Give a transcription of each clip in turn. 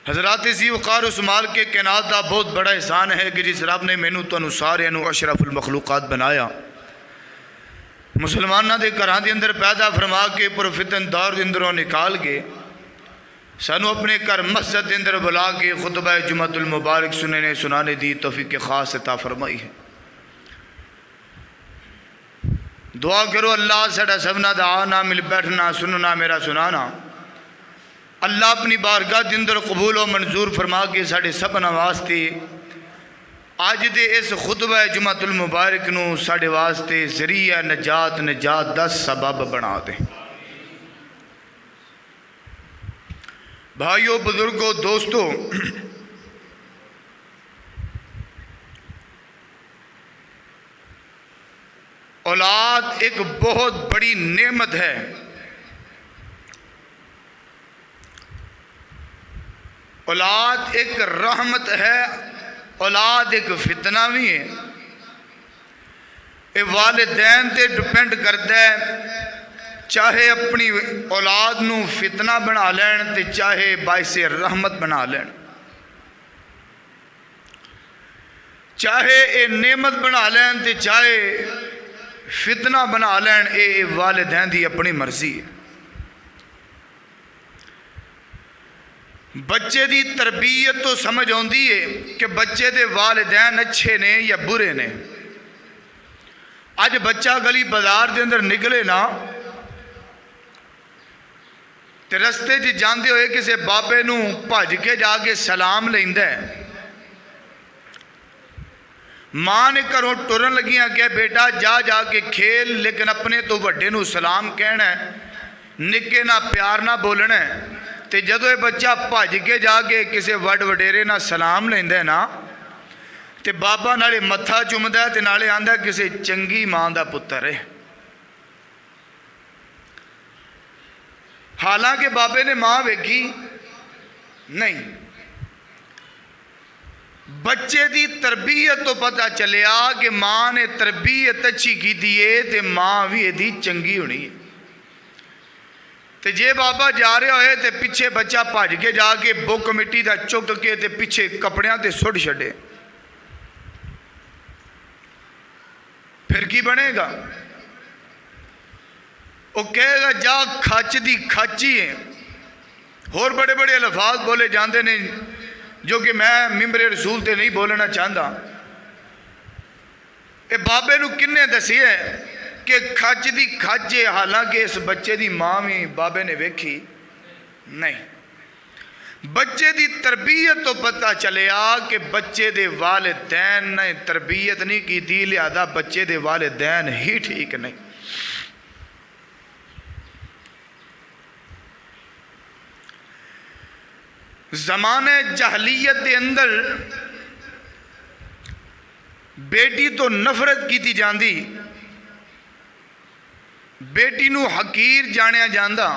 حضرات ذی وقار اس مال کے کائنات دا بہت بڑا احسان ہے کہ جس رب نے مینوں تانوں سارے نو اشرف المخلوقات بنایا، مسلمانہ دے گھراں دے اندر پیدا فرما کے پرفتن دور دے اندروں نکال کے سانو اپنے گھر مسجد دے اندر بلا کے خطبہ جمعۃ المبارک سنانے دی توفیق خاص عطا فرمائی ہے۔ دعا کرو اللہ ساڈا سبنا دا آنا مل بیٹھنا سننا میرا سنانا اللہ اپنی بارگاہ دے اندر قبول و منظور فرما کے ساڈے سبنا واسطے آج دے اس خطبہ جمعۃ المبارک نو ساڈے واسطے ذریعہ نجات دا سبب بنا دے۔ بھائیو بزرگو دوستو، اولاد ایک بہت بڑی نعمت ہے۔ اولاد ایک رحمت ہے، اولاد ایک فتنہ بھی ہے۔ یہ والدین تے ڈپینڈ کرتا ہے، چاہے اپنی اولاد نو فتنہ بنا لین تے چاہے باعث رحمت بنا لین، چاہے اے نعمت بنا لین تے چاہے فتنہ بنا لین، اے والدین دی اپنی مرضی ہے۔ بچے دی تربیت تو سمجھ ہوندی ہے کہ بچے دے والدین اچھے نے یا برے نے۔ آج بچہ گلی بازار دے اندر نکلے نا تے رستے جی جاندے ہوئے کسے بابے نو بھج کے جا کے سلام لیندا ہے۔ ماں نے گھروں ٹرن لگیاں کہ بیٹا جا کے کھیل، لیکن اپنے تو وڈے نو سلام کہنا ہے، نکے نہ پیار نہ بولنا ہے۔ تے جدو یہ بچہ بھج کے جا کے کسے وڈ وڈیرے نہ سلام لیندا ہے نا تے بابا نالے متھا چومدا ہے تے نالے آندا کسے چنگی ماں دا پتر ہے۔ حالانکہ بابے نے ماں ویکھی نہیں۔ بچے دی تربیت تو پتہ چلیا کہ ماں نے تربیت اچھی کی دیئے تے ماں بھی یہ دی چنگی ہونی ہے۔ تے جے بابا جا رہے ہوئے تے پیچھے بچہ بھج کے جا کے بک مٹی دا چک کے تے پیچھے کپڑیاں تے سٹ چھڑے، پھر کی بنے گا؟ وہ کہے گا جا کھچ دی کھچی ہے۔ اور بڑے بڑے الفاظ بولے جاندے نے جو کہ میں ممبر رسول تے نہیں بولنا چاہتا۔ اے بابے نو کنے دسی ہے کہ کھچ دی کھچ ہے، حالانکہ اس بچے دی ماں میں بابے نے ویکھی نہیں۔ بچے دی تربیت تو پتہ چلیا کہ بچے دے والدین نے تربیت نہیں کی دی، لہذا بچے دے والدین ہی ٹھیک نہیں۔ زمانے جہلیت دے اندر بیٹی تو نفرت کی جاندی، بیٹی نو حقیر جانیا جاندا۔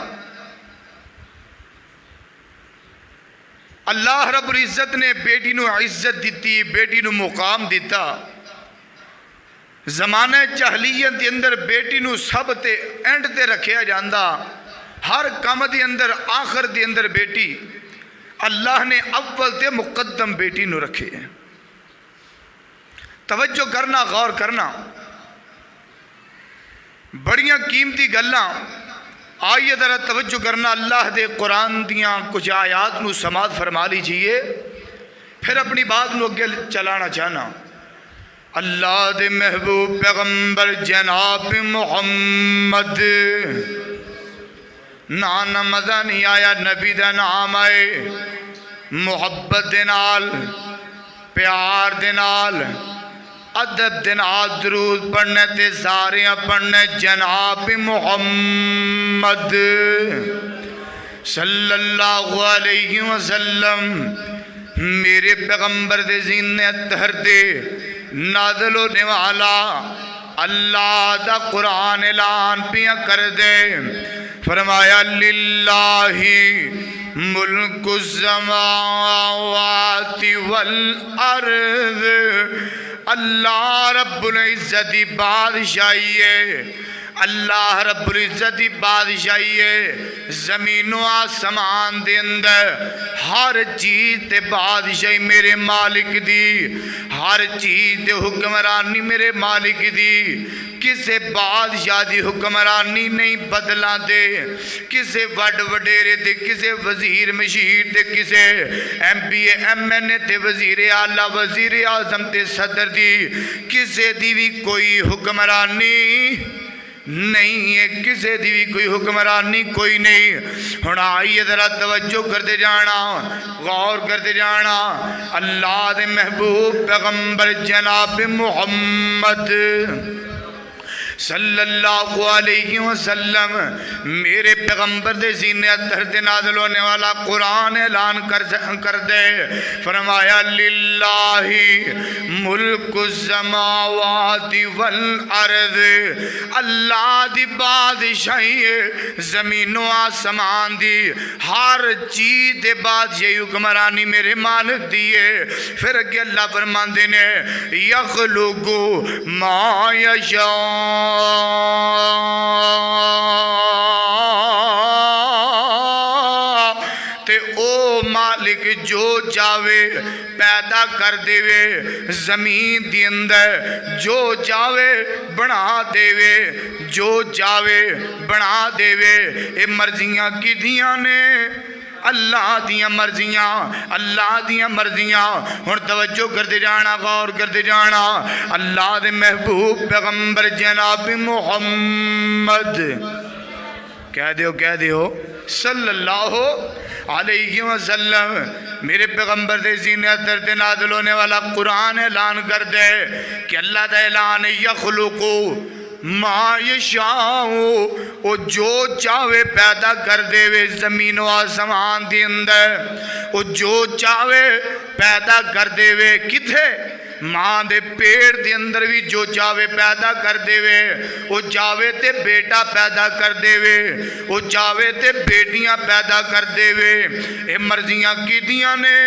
اللہ رب العزت نے بیٹی نو عزت دیتی، بیٹی نو مقام دیتا۔ زمانے جہلیت دے اندر بیٹی نو سب تے اینڈ تے رکھیا جاندا، ہر کام دے اندر آخر دے اندر بیٹی، اللہ نے اول تے مقدم بیٹی نو رکھے ہیں۔ توجہ کرنا، غور کرنا، بڑیاں قیمتی گلاں آئیے ذرا توجہ کرنا۔ اللہ دے قرآن دیاں کچھ آیات نو سماعت فرما لیجئے، پھر اپنی بات نو اگے چلانا چاہنا۔ اللہ دے محبوب پیغمبر جناب محمد، نانا مزہ نہیں آیا نبی دا نام آئے، محبت دے نال، پیار دے نال، ادب دے نال درود پڑھنے تے ساریاں پڑھنے جناب محمد صلی اللہ علیہ وسلم۔ میرے پیغمبر دے زینے اطہر دے نازل ہونے والا اللہ دا قرآن اعلان پیا کر دے، فرمایا للہ ملک السماوات والارض، اللہ رب العزت بادشاہی ہے، اللہ رب العزت دی بادشاہی ہے زمین و آسمان دے اندر ہر چیز تے بادشاہی میرے مالک دی ہر چیز تے حکمرانی میرے مالک دی کسے بادشاہ دی حکمرانی نہیں بدلا دے کسے وڈ وڈیرے تے کسے وزیر مشیر تے کسے ایم پی ایم این اے تے وزیر اعلیٰ وزیر اعظم تے صدر دی کسے دی بھی کوئی حکمرانی نہیں ہے کسے دی بھی کوئی حکمرانی کوئی نہیں ہن آئیے ذرا توجہ کرتے جانا غور کرتے جانا اللہ دے محبوب پیغمبر جناب محمد صلی اللہ علیہ وسلم میرے پیغمبر دے سینے اتر دے نازل ہونے والا قرآن اعلان کر دے فرمایا للہ ملک السماوات والارض اللہ دی بادشاہی زمین و آسمان دی ہر چیز دے بادشاہی حکمرانی میرے مالک دی ہے پھر اگے اللہ فرماندے نے یخلق ما یشاء تے او مالک جو چاہے پیدا کر دے وے زمین دی اندر جو چاہے بنا دے وے جو چاہے بنا دے وے اے مرضیاں کدیاں نے اللہ دیاں مرضیاں اللہ دیاں مرضیاں ہن توجہ کرتے جانا غور کرتے جانا اللہ دے محبوب پیغمبر جناب محمد کہہ دیو صلی اللہ علیہ وسلم میرے پیغمبر دے سینے اتر تے نازل ہونے والا قرآن اعلان کر دے کہ اللہ دا اعلان یخلقو ما یشاء او جو چاہے پیدا کر دے وے زمین و آسمان دی اندر او جو چاہے پیدا کر دے وے کتھے ماں دے پیڑ دے اندر بھی جو چاہے پیدا کر دے وے او چاہے تے بیٹا پیدا کر دے وے او چاہے تے بیٹیاں پیدا کر دے وے اے مرضیاں کی دیاں نے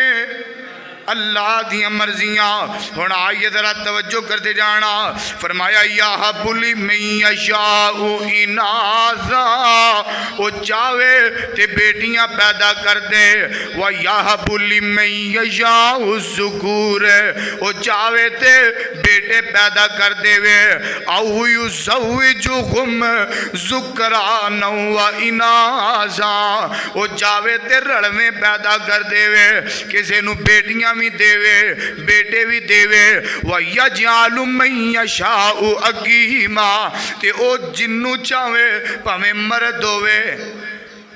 اللہ دیاں مرضیاں ہن آئیے ذرا توجہ کرتے جانا فرمایا یہب لمن یشاء اناثا او چاہے تے بیٹیاں پیدا کر دے و یہب لمن یشاء الذکور او چاہے تے بیٹے پیدا کر دے وے او یزوجہم ذکرانا و اناثا او چاہے تے رڑویں پیدا کر دے وے کسے نو بیٹیاں بھی دے وے بیٹے بھی دے وے وَيَجْعَلُ مَن يَشَاءُ عَقِيمًا تے او جنو چاہے پہمیں مرد ہوئے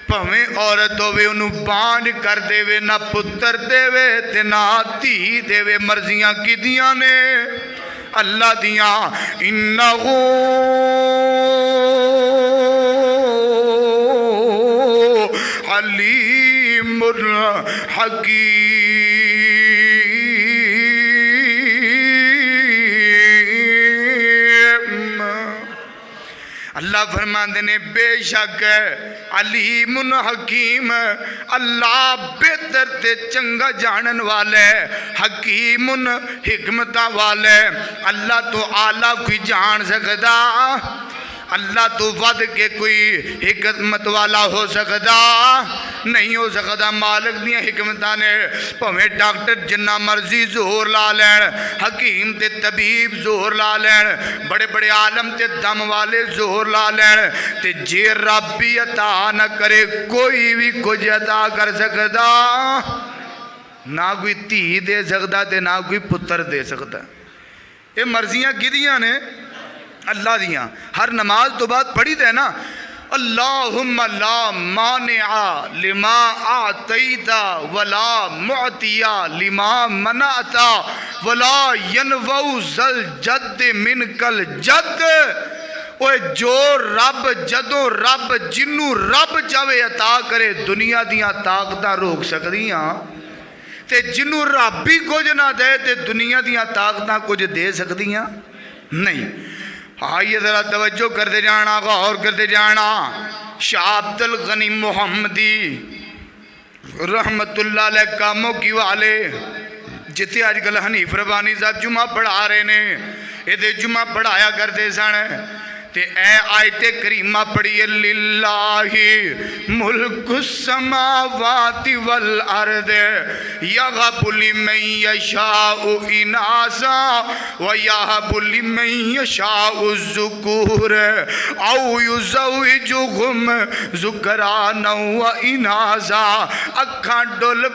پہمیں عورت ہوئے انہوں بانج کر دے وے نہ پتر دے وے تے نہ تھی دے وے مرضیاں کی دیاں نے اللہ دیاں انہو علیم حکیم اللہ فرماندے نے بے شک علیم حکیم اللہ بہتر تے چنگا جانن والے حکیم حکمتہ والے اللہ تو اعلیٰ کوئی جان سکتا اللہ تو ود کے کوئی حکمت والا ہو سکتا نہیں ہو سکتا مالک دیاں حکمتاں نے پہمیں ڈاکٹر جنہ مرضی زور لا لین حکیم تے طبیب زور لا لین بڑے بڑے عالم تے دم والے زور لا لین تے جے رب بھی عطا نہ کرے کوئی بھی کچھ عطا کر سکتا نہ کوئی تھی دے سکتا تے نہ کوئی پتر دے سکتا یہ مرضیاں کدیاں نے اللہ دیاں ہر نماز تو بعد پڑھی دے نا اللہم لا مانع لما آتیتا ولا معتیا لما منعتا ولا ینفع ذل جد منکل جد اوہ جو رب جدو رب جنو رب چاہے عطا کرے دنیا دیاں طاقتاں روک سکدیاں تے جنو رب بھی کچھ نہ دے تے دنیا دیاں طاقتاں کچھ دے سکدیاں نہیں آئیے ذرا توجہ کرتے جانا غور کرتے جانا شاہ عبد الغنی محمدی رحمت اللہ علیہ کاموں کی والے جتے آج کل حنیف ربانی صاحب جمعہ پڑھا رہے نے یہ دے جمعہ پڑھایا کرتے سن تے اے آیت کریمہ پڑھیے للہ ملک السماوات والارض یغب لمن یشاء اناسا ویہب لمن یشاء الذکور او یزوجہم ذکرانا و اناسا اکھاں ڈل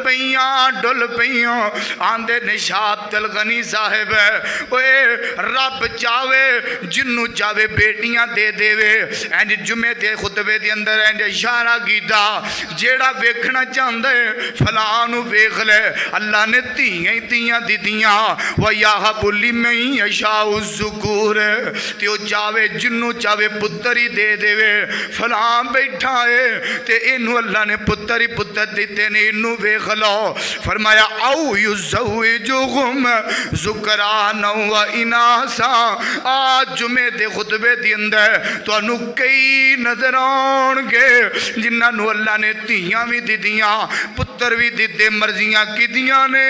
پیاں آندے نشاب تلغنی صاحب اوے رب چاہے جنوں چاہے بیٹیاں دے دے وے اینج جمعے دے خطبے دے اندر اینج اشارہ کیتا جیڑا ویکھنا چاہندے فلاں نو ویکھ لے اللہ نے تیاں دتیاں وَيَهَبُ لِمَن يَشَاءُ الذُّكُورَ تے او چاہے جنوں چاہے پتر ہی دے دے وے فلاں بیٹھا ہے تے اینو اللہ نے پتر ہی پتر دیتے نے اینو ویکھ لو فرمایا او یزوجہم ذکرانا و اناسا آج جمعے دے خطبے دی اندر تو انو کئی نظر آن گے جنہاں نو اللہ نے تیاں بھی دی دیاں پتر بھی دی دے مرضیاں کی دیاں نے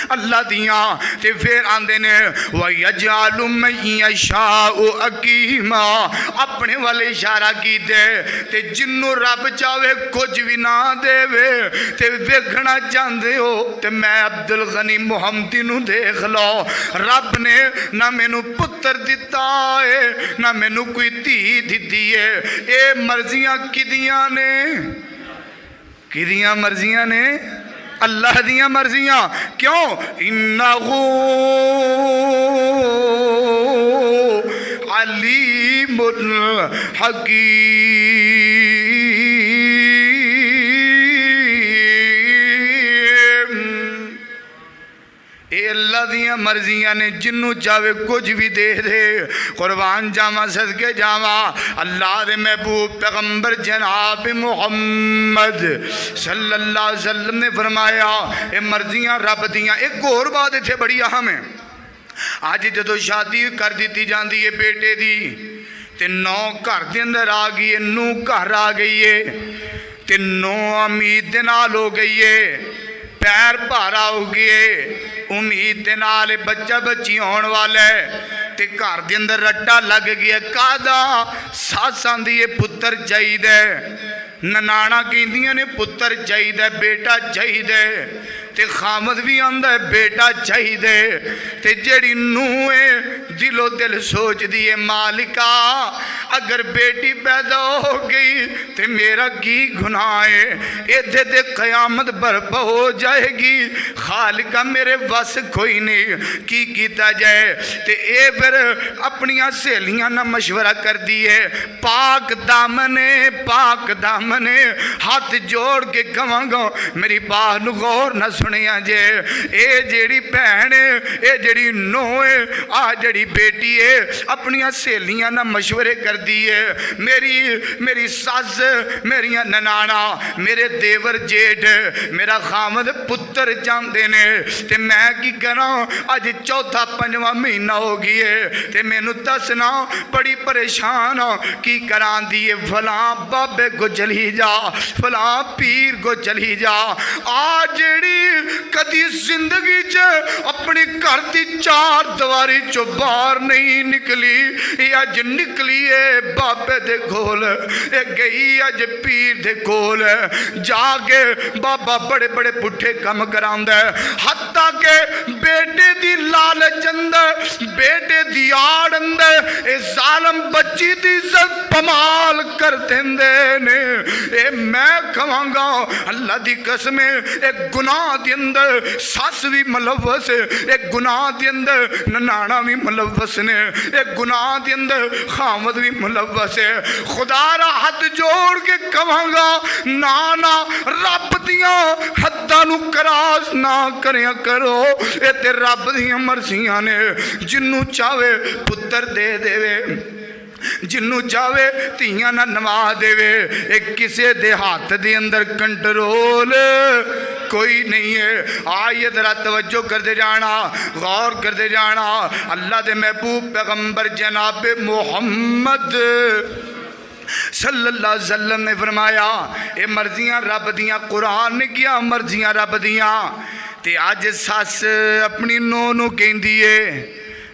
اللہ دیاں تے پھر آندے نے وَيَجْعَلُ مَن يَشَاءُ عَقِيمًا اپنے والے اشارہ کی دے تے جنوں رب چاہے کچھ بھی نہ دے وے تے ویکھنا چاہندے ہو تے میں عبدالغنی محمدی نو دیکھ لو رب نے نہ مینوں پتر دیتا ہے نہ مینوں کوئی دھی دتی ہے اے مرضیاں کدیاں نے کدیاں مرضیاں نے اللہ دیاں مرضیاں کیوں انہو علیم حکیم اے اللہ دیاں مرضیاں نے جنوں چاہے کچھ بھی دے دے قربان جاواں صدقے جاواں اللہ دے محبوب پیغمبر جناب محمد صلی اللہ علیہ وسلم نے فرمایا اے مرضیاں رب دیاں ایک اور بات اتھے بڑی اہم ہے آج جدو شادی کر دیتی جاندی ہے بیٹے دی تے نو گھر دے اندر آ گئی ہے نو گھر آ گئی ہے تے نو امید دے نال ہو گئی ہے پیر بھارا ہو گئے امید دے نال بچہ بچی ہون والا ہے تے گھر دے اندر رٹا لگ گیا کادا ساس آندی ہے پتر چاہیے ننانا کہندیاں نے پتر چاہیے بیٹا چاہیے تے خامد بھی آندا ہے بیٹا چاہیے تے جڑی نوح دل و دل سوچ دیے مالکا اگر بیٹی پیدا ہو گئی تے میرا کی گناہ ہے ایدھے دے قیامت برپا ہو جائے گی خالقہ میرے وس کوئی نہیں کی کیتا جائے تے اے پھر اپنیاں سہیلیاں نہ مشورہ کر دیے پاک دامنے ہاتھ جوڑ کے کہاں گا میری بات نو غور نہ سنیا جے اے جیڑی بہن اے جیڑی نوہ آ جیڑی بیٹی ہے اپنیاں سہیلیاں نہ مشورے کر دیے میری ساس میری ننانا میرے دیور جیٹ میرا خامد پتر چاندے نے تے میں کی کراں آج چوتھا پنجواں مہینہ ہو گئے تے میں نو دسنا بڑی پریشان کی کران دیے فلاں بابے کو چلی جا فلاں پیر کو چلی جا آج جیڑی کدی زندگی چ اپنی گھر دی چار دواری چو باہر نہیں نکلی یا اج نکلی ہے بابے دے کول اے گئی اج پیر دے کول جا کے بابا بڑے بڑے پٹھے کم کراوندا ہے حتیٰ کہ بیٹے دی لالچ اندر بیٹے دی آڑ اندر اے ظالم بچی دی عزت پمال کر دیندے نے اے میں کہاں گا اللہ دی قسم ایک گناہ دی اندر ساس بھی ملوث ہے ایک گناہ دی اندر ننانا بھی ملوث نے ایک گناہ دی اندر خامد بھی ملوث ہے خدا را ہاتھ جوڑ کے کہاں گا نانا رب دیاں حداں نو کراس نہ کریا کرو اے تے رب دیاں مرضیاں نے جنوں چاہے پتر دے دے وے جنوں چاہے تیاں نہ نوا دے وے ایک کسے دے ہاتھ دے اندر کنٹرول کوئی نہیں ہے آئیے ذرا توجہ کر دے جانا غور کر دے جانا اللہ دے محبوب پیغمبر جناب محمد صلی اللہ علیہ وسلم نے فرمایا اے مرضیاں رب دیاں قرآن نے کیا مرضیاں رب دیاں تے آج ساس اپنی نو کہندی ہے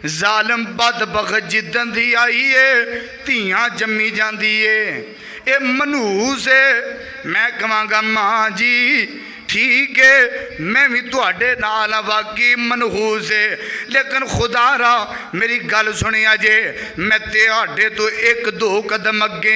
ਜ਼ਾਲਮ ਬਦਬਖਤ ਜਿੱਦਣ ਦੀ ਆਈ ਏ ਧੀਆਂ ਜੰਮੀ ਜਾਂਦੀ ਏ। ਇਹ ਮਨਹੂਸ ਏ। ਮੈਂ ਕਹਾਂਗਾ ਮਾਂ ਜੀ ਠੀਕ ਹੈ ਮੈਂ ਵੀ ਤੁਹਾਡੇ ਨਾਲ ਵਾਕਈ ਮਨਹੂਸ ਹੈ, ਲੇਕਿਨ ਖੁਦਾਰਾ ਮੇਰੀ ਗੱਲ ਸੁਣਿਆ ਜੇ ਮੈਂ ਤੁਹਾਡੇ ਤੋਂ 1-2 ਕਦਮ ਅੱਗੇ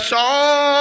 100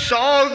100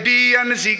DNC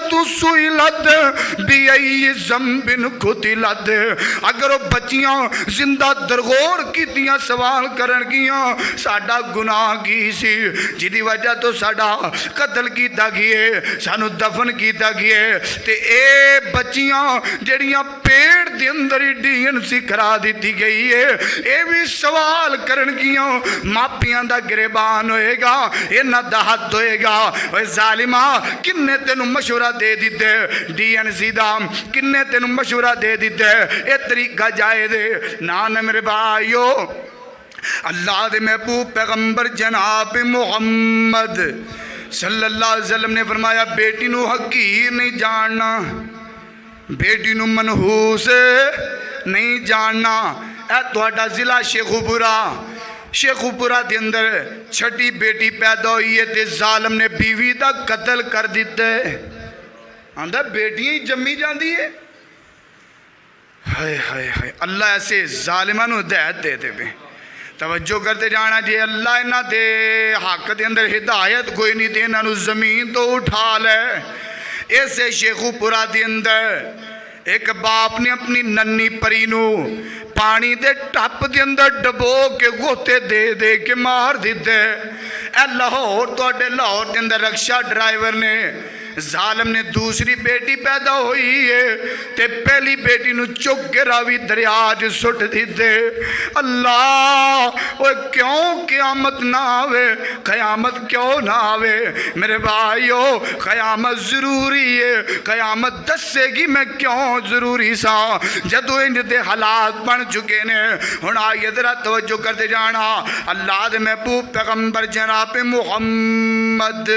مولودۃ سئلت بِأَيِّ ذنب قتلت، اگر وہ بچیاں زندہ درگور کیتیاں سوال کرن گیاں ساڈا گناہ کی سی جدی وجہ تو ساڈا قتل کیتا گئے، سانو دفن کیتا گئے، تے اے بچیاں جڑیاں پیڑ دے اندر ہی DNC کرا دیتی گئی ہے، اے بھی سوال کرن گیاں ماپیاں دا گریبان ہوئے گا، انہاں دا حد ہوئے گا۔ اے ظالمہ کنے تینوں مشورہ دے دیتے DNC دا، کنے تینوں مشورہ دے دیتے اے طریقہ جائے دے نانا میرے بھائیو۔ اللہ دے محبوب پیغمبر جناب محمد صلی اللہ علیہ وسلم نے فرمایا بیٹی نو حقیر نہیں جاننا، بیٹی نو منحوس نہیں جاننا۔ اے تہاڈا ضلع شیخوپورہ دے اندر چھٹی بیٹی پیدا ہوئی ہے تے ظالم نے بیوی دا قتل کر دیتا ہے، آندہ بیٹیاں ہی جمی جاندی ہے۔ ہائے ہائے ہائے، اللہ ایسے ظالماں نو ہدایت دے دے بے، توجہ کرتے جانا جی اللہ انہاں دے حق دے اندر ہدایت کوئی نہیں دے، انہاں نو زمین تو اٹھا لے۔ ایسے شیخوپورہ دے اندر ایک باپ نے اپنی ننی پری نو پانی دے ٹپ دے اندر ڈبو کے گوتے دے دے کے مار دیتے۔ اے لاہور تو اڈے لاہور دے اندر رکشہ ڈرائیور نے ظالم نے دوسری بیٹی پیدا ہوئی ہے تے پہلی بیٹی نو چک کے راوی دریا جو سٹ دیتے۔ اللہ وہ کیوں قیامت نہ آوے، قیامت کیوں نہ آوے میرے بھائیو، قیامت ضروری ہے، قیامت دسے گی میں کیوں ضروری سا جدو ان دے حالات بن چکے نے۔ ہن آئیے ذرا توجہ کرتے جانا، اللہ دے محبوب پیغمبر جناب محمد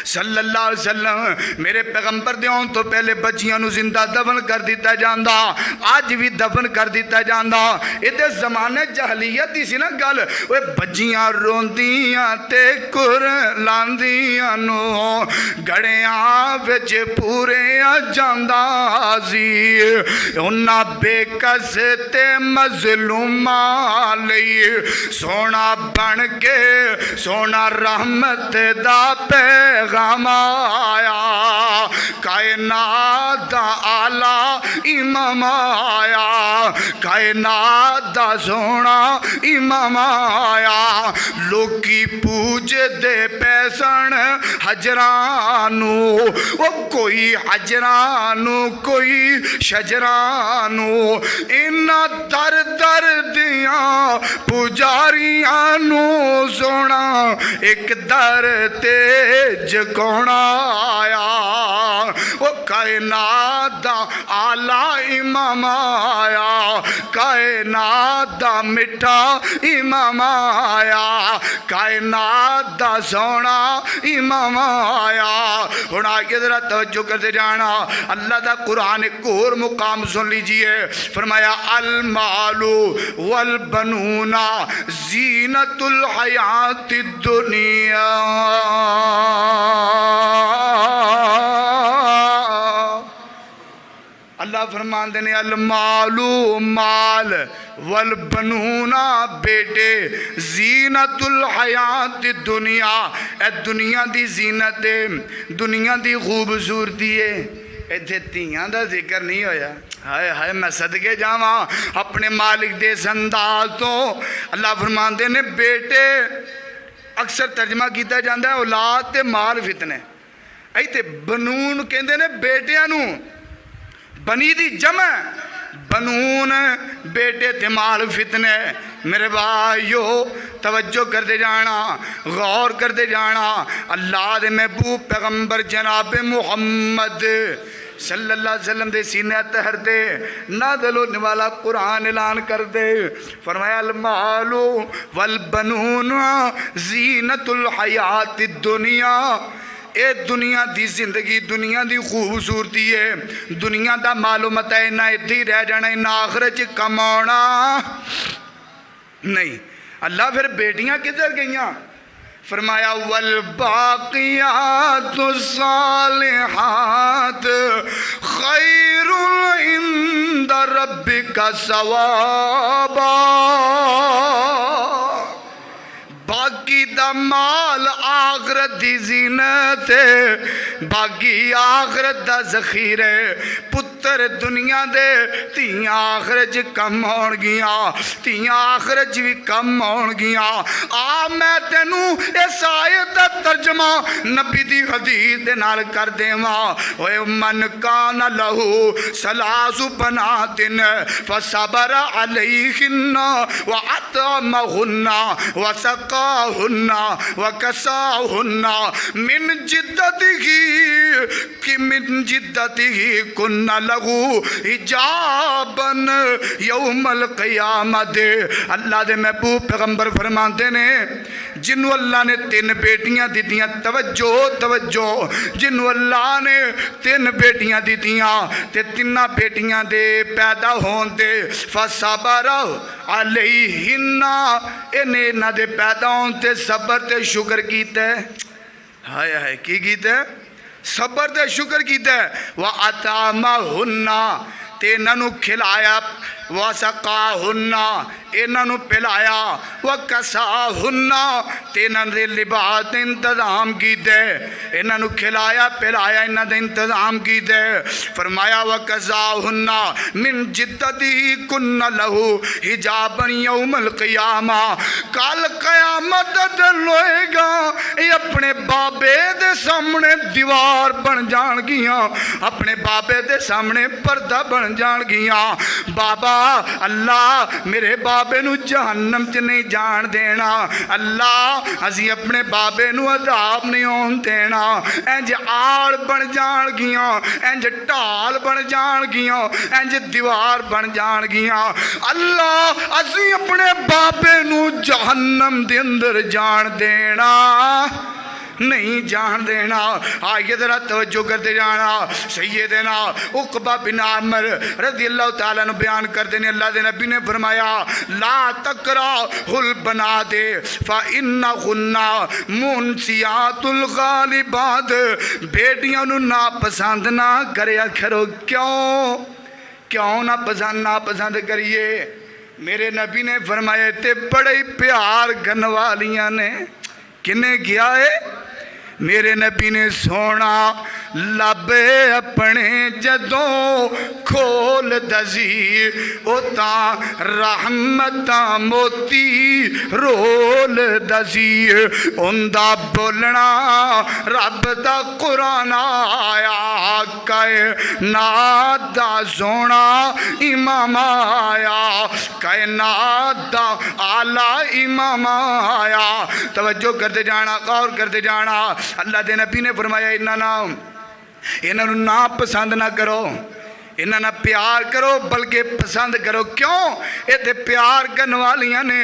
صلی اللہ علیہ وسلم میرے پیغمبر دے ہون تو پہلے بچیاں نو زندہ دفن کر دیتا جاندہ، آج بھی دفن کر دیتا جاندہ۔ ادھے زمانے جہلیت دی سی نا گل، وہ بچیاں روندیاں تے کر لاندیاں نو گڑیاں وچ پورے جاندہ سی، انہاں بے کس تے مظلوماں لئی سونا بن کے سونا رحمت دا پیغام آیا، کائنات دا آلہ امام آیا، کائنات دا سونا امام آیا، لوکی پوج دے پیسن حجرانو، وہ کوئی حجرانو کوئی شجرانو، انہا در در دیاں پجاریانو سونا ایک در تیج کونا آیا، وہ کائنات دا آلہ امام آیا، کائنات دا مٹھا امام آیا، کائنات دا سونا امام آیا۔ ہن آگے ذرا توجہ کرتے جانا، اللہ دا قرآن ایک اور مقام سن لیجئے، فرمایا المال والبنون زینت الحیات الدنیا، اللہ فرمان دینے المالو مال والبنون بیٹے زینت الحیات دنیا، اے دنیا دی زینت ہے، دنیا دی خوبصورتی ہے۔ ایتھے تیاں دا ذکر نہیں ہویا، ہائے ہائے میں صدقے جاواں اپنے مالک دے انداز تو۔ اللہ فرمان دینے بیٹے اکثر ترجمہ کیتا جاندہ ہے اولاد تے مال فتنے، ایتھے بنون کہندے نے بیٹیاں نو، بنی دی جمع بنون بیٹے تے مال فتنے۔ میرے بھائیو توجہ کرتے جانا، غور کرتے جانا، اللہ دے محبوب پیغمبر جناب محمد صلی اللہ علیہ وسلم دے سینے تہر دے نازل ہونے والا قرآن اعلان کر دے، فرمایا المال والبنون زینت الحیات الدنیا، اے دنیا دی زندگی دنیا دی خوبصورتی ہے، دنیا دا معلومت ہے نہ ادھی رہ جانا نہ آخرت کمانا نہیں۔ اللہ پھر بیٹیاں کدھر گئیاں؟ فرمایا والباقیات الصالحات خیر عند ربک ثوابا، باقی دا مال آخرت دی زینت باقی آخرت دا ذخیرے پتر دنیا دے تیاں آخرت کم ہون گیاں تیاں آخرت بھی کم ہون گیاں آ میں تینوں اس آیت دا ترجمہ نبی دی حدیث دے نال کر دیواں اوے من کان لہو ثلاث بنات فصبر علیہن وعطمہن وسقاہن وکساہن من جدتہ کن لہو حجابن یوم القیامت اللہ دے محبوب پیغمبر فرماتے نے جنہوں اللہ نے 3 بیٹیاں دیتیاں توجہ جنہوں اللہ نے 3 بیٹیاں دیتیاں تے 3 بیٹیاں دے پیدا ہون دے فصبر علیہن انہیں نہ دے پیدا ہون تے صبر تے شکر کیتے ہائے ہائے کی کیتے صبر تے شکر کیتے وَأَطْعَمَهُنَّ تے انہوں کھلایا وَسَقَاهُنَّ انہوں پلایا وَكَسَاهُنَّ تے انہوں دے لباس دے انتظام کی دے انہوں کھلایا پلایا انہوں دے انتظام کی دے فرمایا وَكَسَاهُنَّ من جدتہ کن لہو حجابن یوم القیامہ کل قیامت دن ہوئے گا یہ اپنے بابے دے سامنے دیوار بن جان گیاں اپنے بابے دے سامنے پردہ بن جان گیاں بابا اللہ میرے بابے نو جہنم چ نہیں جان دینا اللہ اسی اپنے بابے نو عذاب نہیں ہون دینا انج آڑ بن جان گیاں انج ٹال بن جان گیاں انج دیوار بن جان گیاں اللہ اسی اپنے بابے نو جہنم دے اندر جان دینا نہیں جان دینا آئیے ذرا توجہ کرتے جانا سیدنا عقبہ بن عامر رضی اللہ تعالیٰ نے بیان کر دینے اللہ دے نبی نے فرمایا لا تکرہوا البنات فإنہن منسیات الغالبات بیٹیاں نو ناپسند نہ کریا کرو کیوں ناپسند کریے میرے نبی نے فرمایا تے بڑے پیار کرنے والیاں نے کنے کیا ہے میرے نبی نے سونا لبے اپنے جدوں کھول دزی اوتا رحمتاں موتی رول دزی اندہ بولنا رب دا قرآن آیا کائنات دا سونا امام آیا کائنات دا اعلی امام آیا توجہ کرتے جانا غور کرتے جانا اللہ دے نبی نے فرمایا انہاں نو نا پسند نہ کرو انہاں نہ پیار کرو بلکہ پسند کرو کیوں اے تے پیار کرنے والیاں نے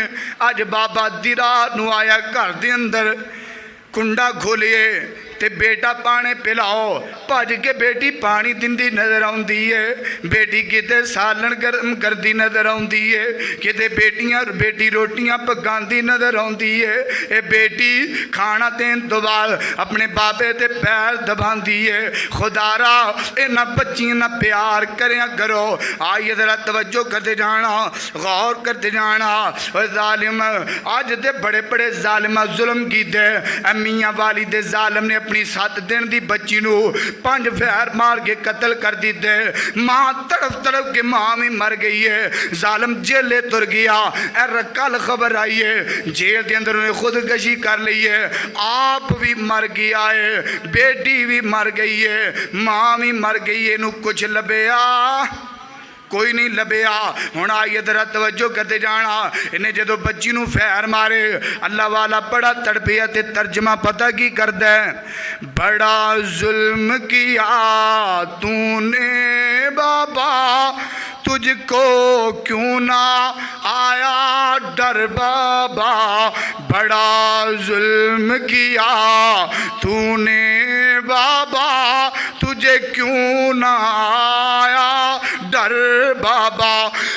آج بابا دی رات نو آیا گھر دے اندر کنڈا کھولیے تے بیٹا پانے پلاؤ پاج کے بیٹی پانی دندی نظر آندی ہے بیٹی کتے سالن گرم کردی نظر آندی ہے کتے بیٹی روٹیاں پکاندی نظر آندی ہے اے بیٹی کھانا دین تو بعد اپنے بابے تے پیر دباندی ہے خدا را اے نہ بچی نہ پیار کریا کرو آئیے ذرا توجہ کرتے جانا غور کرتے جانا ظالم آج دے بڑے بڑے ظالمہ ظلم کی دے امیاں والی دے ظالم نے اپنی 7 دن دی بچی نو 5 پھیر مار کے قتل کر دی دے ماں تڑپ کے ماں بھی مر گئی ہے ظالم جیلے تر گیا اے رکال خبر آئی ہے جیل دے اندر انہیں خودکشی کر لی ہے آپ بھی مر گیا ہے بیٹی بھی مر گئی ہے ماں بھی مر گئی ہے نو کچھ لبیا کوئی نہیں لبیا ہونا آئیے ذرا توجہ کرتے جانا انہیں جدو بچی نو فیر مارے اللہ والا بڑا تڑپیا تے ترجمہ پتہ کی کر دے بڑا ظلم کیا تو نے بابا تجھ کو کیوں نہ آیا ڈر بابا بڑا ظلم کیا تو نے بابا تجھے کیوں نہ آیا ڈر بابا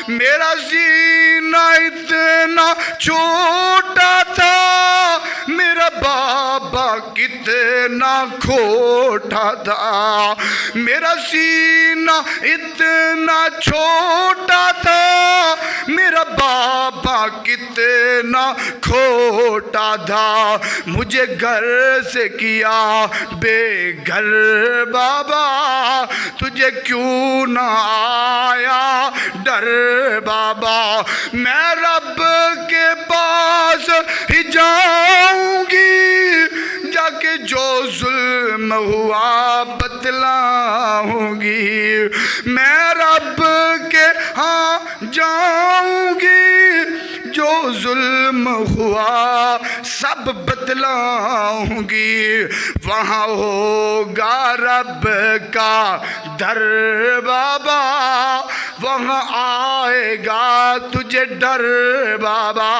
میرا سینہ اتنا چھوٹا تھا میرا بابا کتنا کھوٹا تھا میرا سینہ اتنا چھوٹا تھا میرا بابا کتنا اتنا کھوٹا تھا، مجھے گھر سے کیا بے گھر بابا، تجھے کیوں نہ آیا ڈر بابا، میں رب کے پاس ہی جاؤں گی، جا کے جو ظلم ہوا بتلاؤں گی، میں رب کے ہاں جاؤں گی، جو ظلم ہوا سب بتلاؤں گی، وہاں ہوگا رب کا در بابا، وہاں آئے گا تجھے ڈر بابا،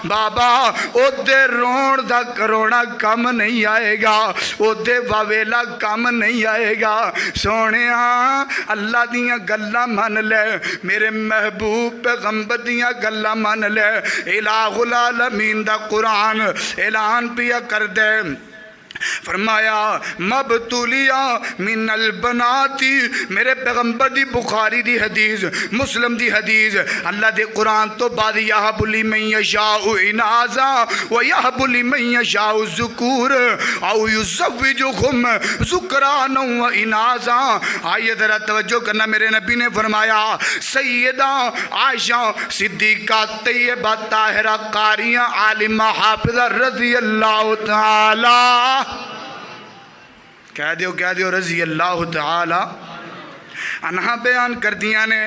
بابا اودے رون دا کروڑا کم نہیں آئے گا، اودے واویلا کم نہیں آئے گا، سونیاں اللہ دیاں گلاں من لے، میرے محبوب پیغمبر دیاں گلاں من لے، الہ العالمین دا قرآن اعلان پیا کر دے، فرمایا مبتولیا من البناتی، میرے پیغمبر دی بخاری دی حدیث، مسلم دی حدیث، اللہ دے قرآن تو بعد یہب لمن یشاء اناثا ویہب لمن یشاء الذکور او یزوجہم ذکرانا و اناثا، آئیے ذرا توجہ کرنا، میرے نبی نے فرمایا سیدہ عائشہ صدیقہ طیبہ طاہرہ قاریہ عالمہ حافظہ رضی اللہ تعالی، کہہ دیو رضی اللہ تعالی عنہ، بیان کر دیا نے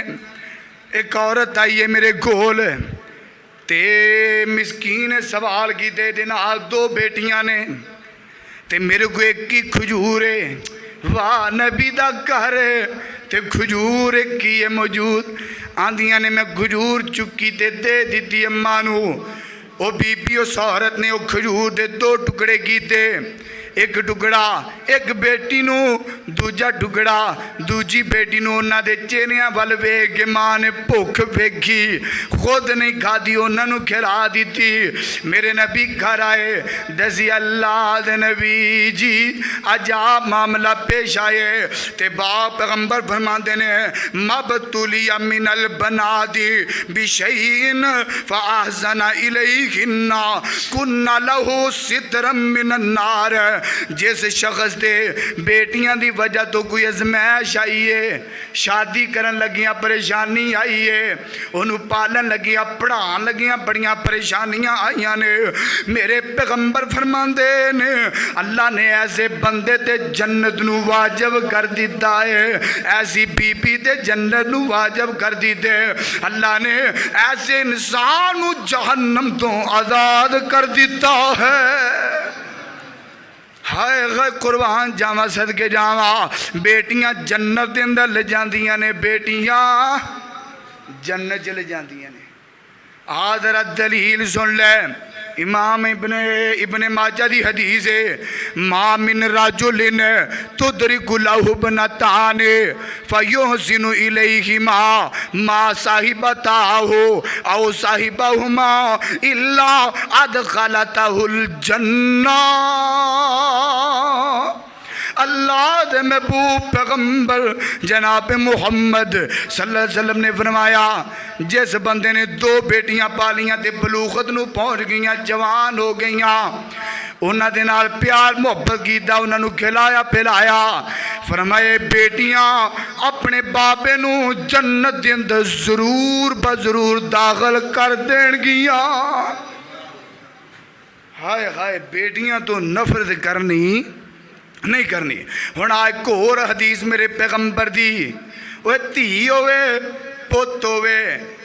ایک عورت آئی ہے میرے گول تے مسکین سوال کی دے دینا، دو بیٹیاں نے تے میرے کو ایک کی کھجور ہے، واہ نبی دا گھر تے کھجور ایک کی ہے موجود، آندیاں نے میں کھجور چکی تے دے دیتی اماں نو، او بی بی اس عورت نے او کھجور دے دو ٹکڑے کیتے، ایک ٹکڑا ایک بیٹی نو، دوجا ٹکڑا دوجی بیٹی نو، انہاں دے چہریاں ول ویکھ کے ماں نے بھوک ویکھی، خود نہیں کھادی انہاں نو کھلا دیتی، میرے نبی گھر آئے، دسی اللہ دے نبی جی عجاب معاملہ پیش آئے، تے باپ پیغمبر فرماندے نے مبتولی من البنات بشیء فاحسن الیہن کنا لہ سترا من النار، جس شخص دے بیٹیاں دی وجہ تو کوئی ازمائش آئی ہے، شادی کرن لگیاں پریشانی آئی ہے، انہوں پالن لگیاں پڑھان لگیاں بڑیاں پریشانیاں آئیاں نے، میرے پیغمبر فرماندے نے اللہ نے ایسے بندے تے جنت نو واجب کر دیتا ہے، ایسی بی بی تے جنت نو واجب کر دیتے، اللہ نے ایسے انسان نو جہنم تو آزاد کر دیتا ہے، ہائے غیر قربان جاواں صدقے جاواں، بیٹیاں جنت دے اندر لے جاندیاں نے، بیٹیاں جنت چلے جاندیاں نے، آدھرہ دلیل سن لے، امام ابن ماجہ دی حدیث ہے، ما من رجل تدرک لہ ابنتان فیحسن الیہما ما صاحبتاہ او صاحبہما الا ادخلتہ الجنہ، اللہ دے محبوب پیغمبر جناب محمد صلی اللہ علیہ وسلم نے فرمایا جس بندے نے دو بیٹیاں پالیاں تے بلوغت نو پہنچ گئیاں، جوان ہو گئیاں، انہاں دے نال پیار محبت کیتا، انہاں نو کھلایا پلایا، فرمائے بیٹیاں اپنے بابے نو جنت دے اندر ضرور بضرور داخل کر دین گیاں، ہائے ہائے بیٹیاں تو نفرت کرنی نہیں کرنی، ہن ایک اور حدیث میرے پیغمبر دی، وہ دھی ہوئے پت ہوئے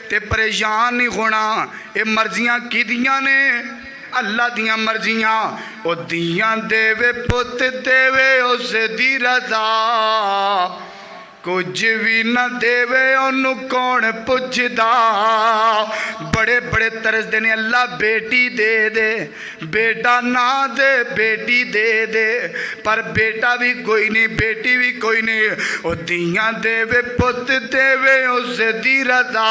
تے پریشان نہیں ہونا، اے مرضیاں کی دیاں نے اللہ دیاں مرضیاں، او دیاں دے وے پت دے وے اسے دی رضا، کچھ بھی نہ دے وے انہوں کون پچھدا، بڑے بڑے طرز دینے اللہ بیٹی دے دے، بیٹا نہ دے بیٹی دے دے، پر بیٹا بھی کوئی نہیں بیٹی بھی کوئی نہیں، او دیاں دے وے پت دے وے اسے دی رضا،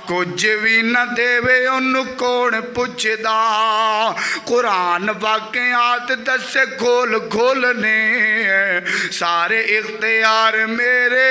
کچھ بھی نہ دے وے انہوں کون پچھدا، قرآن واقعات دسے کھول کھولنے، سارے اختیار میرے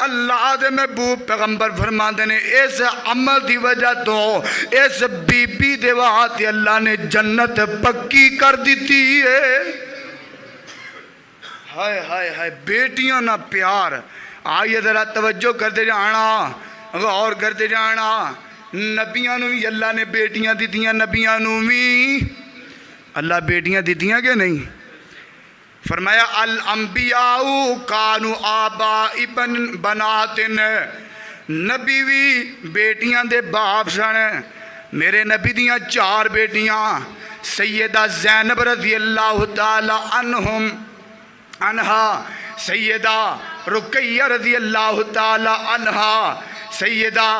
اللہ دے محبوب پیغمبر فرماندے نے اس عمل دی وجہ تو اس بی بی دے واسطے اللہ نے جنت پکی کر دیتی ہے۔ ہائے ہائے ہائے بیٹیاں نہ پیار، آئیے ذرا توجہ کرتے جانا، غور کرتے جانا۔ نبیاں نو بھی اللہ نے بیٹیاں دیتیاں، نبیاں نو بھی اللہ بیٹیاں دیتیاں کہ نہیں؟ فرمایا الانبیاء کانو آباء بناتن، نبی بھی بیٹیاں دے باپ سن۔ میرے نبی دیاں 4 بیٹیاں، سیدہ زینب رضی اللہ تعالی عنہا، سیدہ رقیہ رضی اللہ تعالی عنہا، سیدہ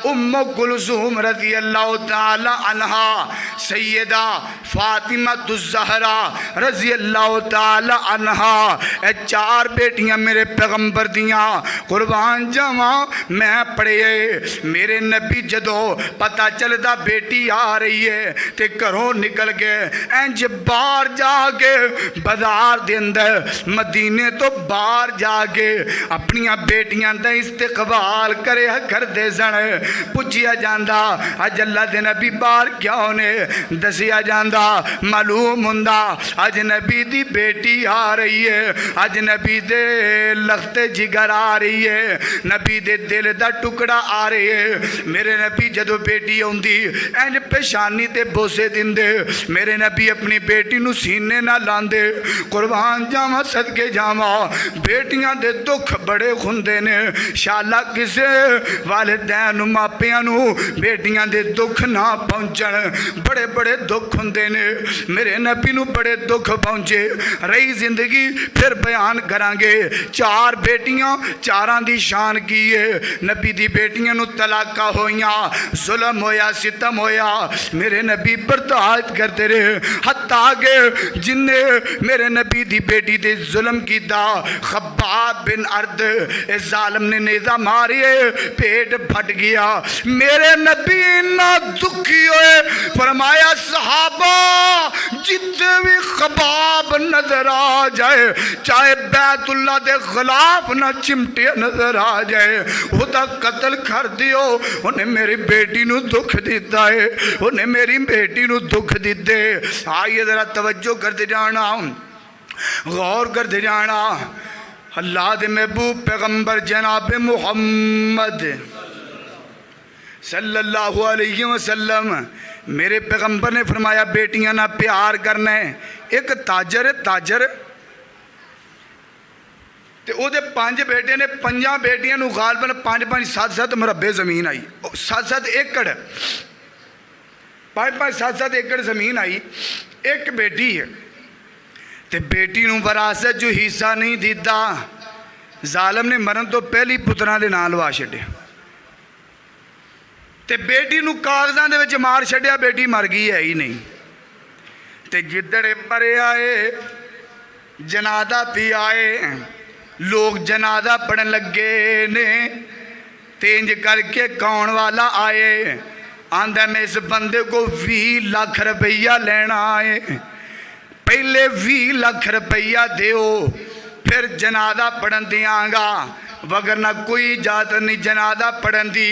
ام کلثوم رضی اللہ تعالی عنہا، سیدہ فاطمہ الزہرا رضی اللہ تعالی عنہا۔ اے 4 بیٹیاں میرے پیغمبر دیاں قربان جاواں۔ میں پڑھے میرے نبی جدو پتہ چلدا بیٹی آ رہی ہے تے گھروں نکل گئے، انج باہر جا کے بازار دے اندر مدینے تو باہر جا کے اپنیاں بیٹیاں دا استقبال کرے کر دے سن۔ پوچھیا جاندا اج اللہ دے نبی باہر کیوں نے؟ دسیا جاندا معلوم ہوندا اج نبی دی بیٹی آ رہی ہے، اج نبی دے لخت جگر آ رہی ہے، نبی دے دل دا ٹکڑا آ رہی ہے۔ میرے نبی جدو بیٹی ہوندی انج پیشانی تے بوسے دیندے، میرے نبی اپنی بیٹی نو سینے نہ لاندے۔ قربان جاواں صدقے جاواں، بیٹیاں دے دکھ بڑے ہوندے نے۔ شالا کسے والدین ماپیاں نو بیٹیاں دے دکھ نہ پہنچن، بڑے بڑے دکھ ہوندے نے۔ میرے نبی نو بڑے دکھ پہنچے، رہی زندگی پھر بیان کرانگے۔ 4 بیٹیاں، 4 دی شان کی ہے۔ نبی دی بیٹیاں نو طلاقہ ہویاں، ظلم ہویا، ستم ہویا، میرے نبی برداشت کرتے رہے، حتیٰ کہ جن نے میرے نبی دی بیٹی دے ظلم کی دا خباب بن ارد اس ظالم نے نیزہ ماری ہے، پیٹ پھٹ گیا۔ میرے نبی اتنا دکھی ہوئے، فرمایا صحابہ جتنے بھی خباب نظر آ جائے، چاہے بیت اللہ دے خلاف نہ چمٹے نظر آ جائے، وہ تا قتل کر دیو۔ انہیں میری بیٹی نو دکھ دیتا ہے، انہیں میری بیٹی نو دکھ دیتے۔ آئیے ذرا توجہ کرتے جانا، غور کرتے جانا۔ اللہ دے محبوب پیغمبر جناب محمد صلی اللہ علیہ وسلم، میرے پیغمبر نے فرمایا بیٹیاں نہ پیار کرنا ہے۔ ایک تاجر ہے، تاجر تے او دے 5 بیٹے نے، 5 بیٹیاں نو غالباً 5-5 7-7 مربع زمین آئی، 7-7 ایکڑ، 5-5 7-7 ایکڑ زمین آئی۔ ایک بیٹی ہے تے بیٹی نو وراثت جو حصہ نہیں دیتا، ظالم نے مرن تو پہلی پتراں دے نام لوا چھڈے تے بیٹی نو کاغذاں دے وچ مار چھڈیا، بیٹی مر گئی ہے ہی نہیں۔ تے جدڑے مرے آئے جنازہ پی آئے، لوگ جنازہ پڑھن لگے نے، تینج کر کے کون والا آئے، آندہ میں اس بندے کو 20 لاکھ روپیہ لینا آئے، پہلے 20 لاکھ روپیہ دیو پھر جنازہ پڑھن دیاں گا، وگرنہ کوئی اجازت نہیں جنازہ پڑھن دی۔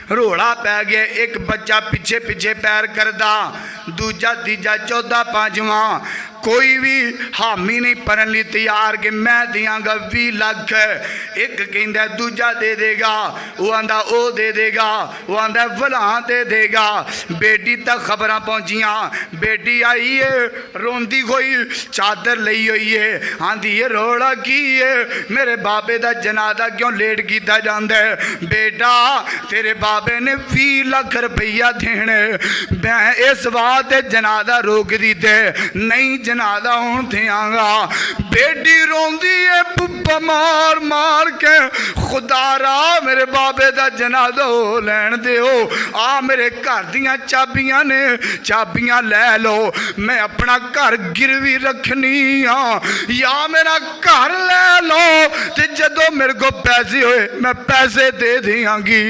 روڑا پہ گئے، ایک بچہ پیچھے پیچھے پیر کردہ، دوجہ تیجہ چوتھا پانچواں، کوئی بھی حامی نہیں پڑھن لی تیار کہ میں دیاں گا 20 لاکھ۔ ایک کہندہ دوجہ دے دے گا، وہ آندہ او دے دے گا، وہ آندہ فلاں دے دے گا۔ بیٹی تک خبراں پہنچیاں، بیٹی آئی ہے روندی کوئی چادر لئی ہوئی ہے، آندھی یہ روڑا کی ہے، میرے بابے دا جنازہ کیوں لیٹ کیتا جاندہ ہے؟ بیٹا تیرے بابے نے 20 لاکھ روپیہ دینے، میں اس بات جنازہ روک دیتے نہیں، جنازہ ہون دیاں گا۔ بیٹی روندی ہے پپا مار مار کے، خدا را میرے بابے دا جنازہ ہو لین دے ہو، آ میرے گھر دیاں چابیاں نے، چابیاں لے لو، میں اپنا گھر گروی رکھنی ہاں، یا میرا گھر لے لو تے جدو میرے کو پیسے ہوئے میں پیسے دے دیاں گی،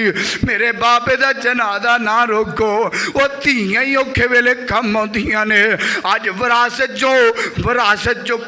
میرے بابے دا جنازہ نہ روکو۔ وہ تیاں ہی اوکھے ویلے کم ہوندیاں نے، آج وراثت جو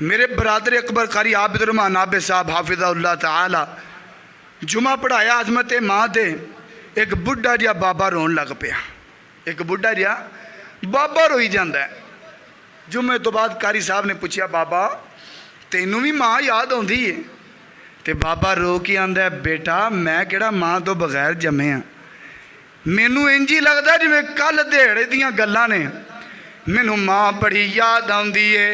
میرے برادر اکبر قاری عابد الرحمان عابد صاحب حافظہ اللہ تعالی جمعہ پڑھایا عظمت ماں دے، ایک بڈھا جہا بابا رون لگ پیا، ایک بڈھا جہا بابا روئی جاندہ ہے۔ جمعے تو بعد قاری صاحب نے پوچھیا بابا تینوں بھی ماں یاد ہوندی ہے؟ تے بابا رو کے آندا ہے بیٹا میں کیڑا ماں تو بغیر جمے ہاں، مینوں انجی لگدا جویں کل دیہڑے دیاں گلاں نے، مینوں ماں بڑی یاد آندی ہے۔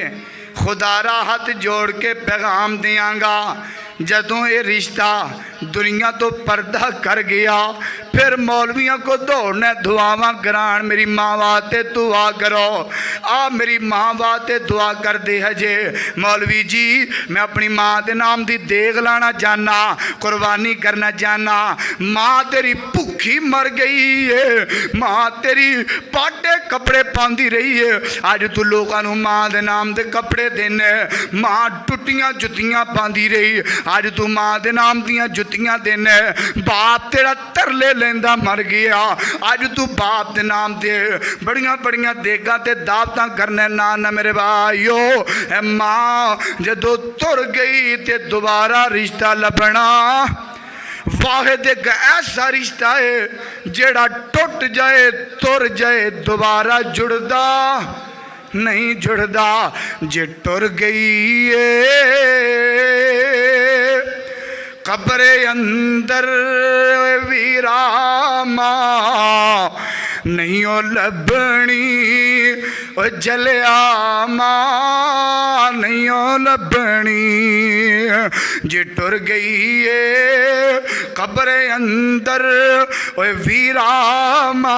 خدا را ہاتھ جوڑ کے پیغام دیاں گا، جدوں یہ رشتہ دنیا تو پردہ کر گیا پھر مولویاں کو دوڑنے دعاواں کران میری ماں واسطے دعا کرو، آ میری ماں واسطے دعا کر دے ہے جے مولوی جی میں اپنی ماں دے نام دی دیگ لانا جانا، قربانی کرنا جانا، ماں تیری بھوکھی مر گئی ہے، ماں تیری پاٹے کپڑے پاندی رہی ہے، آج تو لوگاں نو ماں دے نام دے کپڑے دینے، ماں ٹوٹیاں جتیاں پاندی رہی، آج تو ماں دے نام دیاں جتیاں دینے، باپ تیرا ترلے لیندہ مر گیا، آج تو باپ دے نام دے بڑیاں بڑیاں دیگاں تے دعوتاں کرنے نانا میرے بھائیو، اے ماں جدو تر گئی تے دوبارہ رشتہ لبنا واحد ایک ایسا رشتہ ہے جیڑا ٹوٹ جائے تر جائے دوبارہ جڑدا نہیں جڑدا، جے ٹر گئی قبر اندر ویراما نہیں او لبنی او جلیا ماں نہیں او لبنی، جے ٹر گئی قبر اندر او ویراما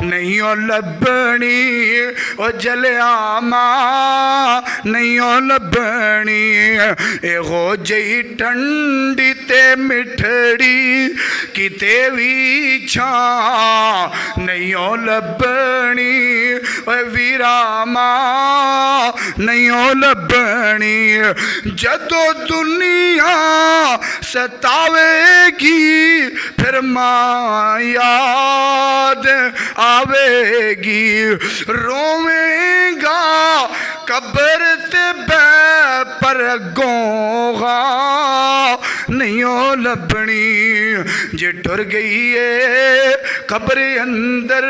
نہیں او لبنی او جلیا ماں نہیں او لبنی، اے ہو جئی ٹھنڈی تے مٹھڑی کتے بھی چھاں نہیں او لبنی اے ویراما نہیں او لبنی، جدو دنیا ستاوے گی پھر ماں یاد آوے گی، رویں گا قبر تے بے پر گوغا نہیں او لبنی، جے ٹر گئی قبر اندر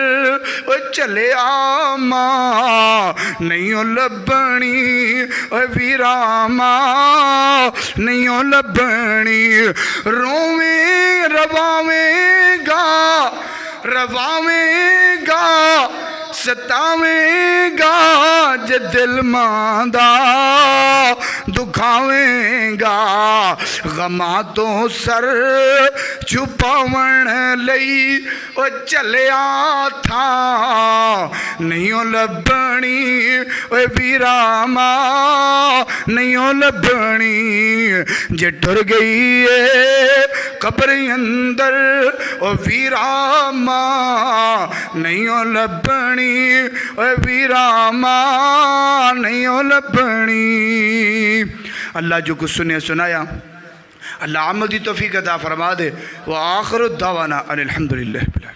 او چلے ماں نہیں او لبنی او ویراما نہیں او لبنی، رویں رواویں گا رواویں گا ستاویں گا جے دل ماندہ دکھاویں گا، غماں تو سر چھپاون لئی او چلیا تھا نہیں او لبنی او ویراما نہیں او لبنی، جے ٹر گئی قبر اندر او ویراما نہیں او لبنی او ویراما نہیں او لبنی۔ اللہ جو کچھ سنے سنایا اللہ عمل دی توفیق عطا فرما دے، وآخر الدعوانا ان الحمدللہ۔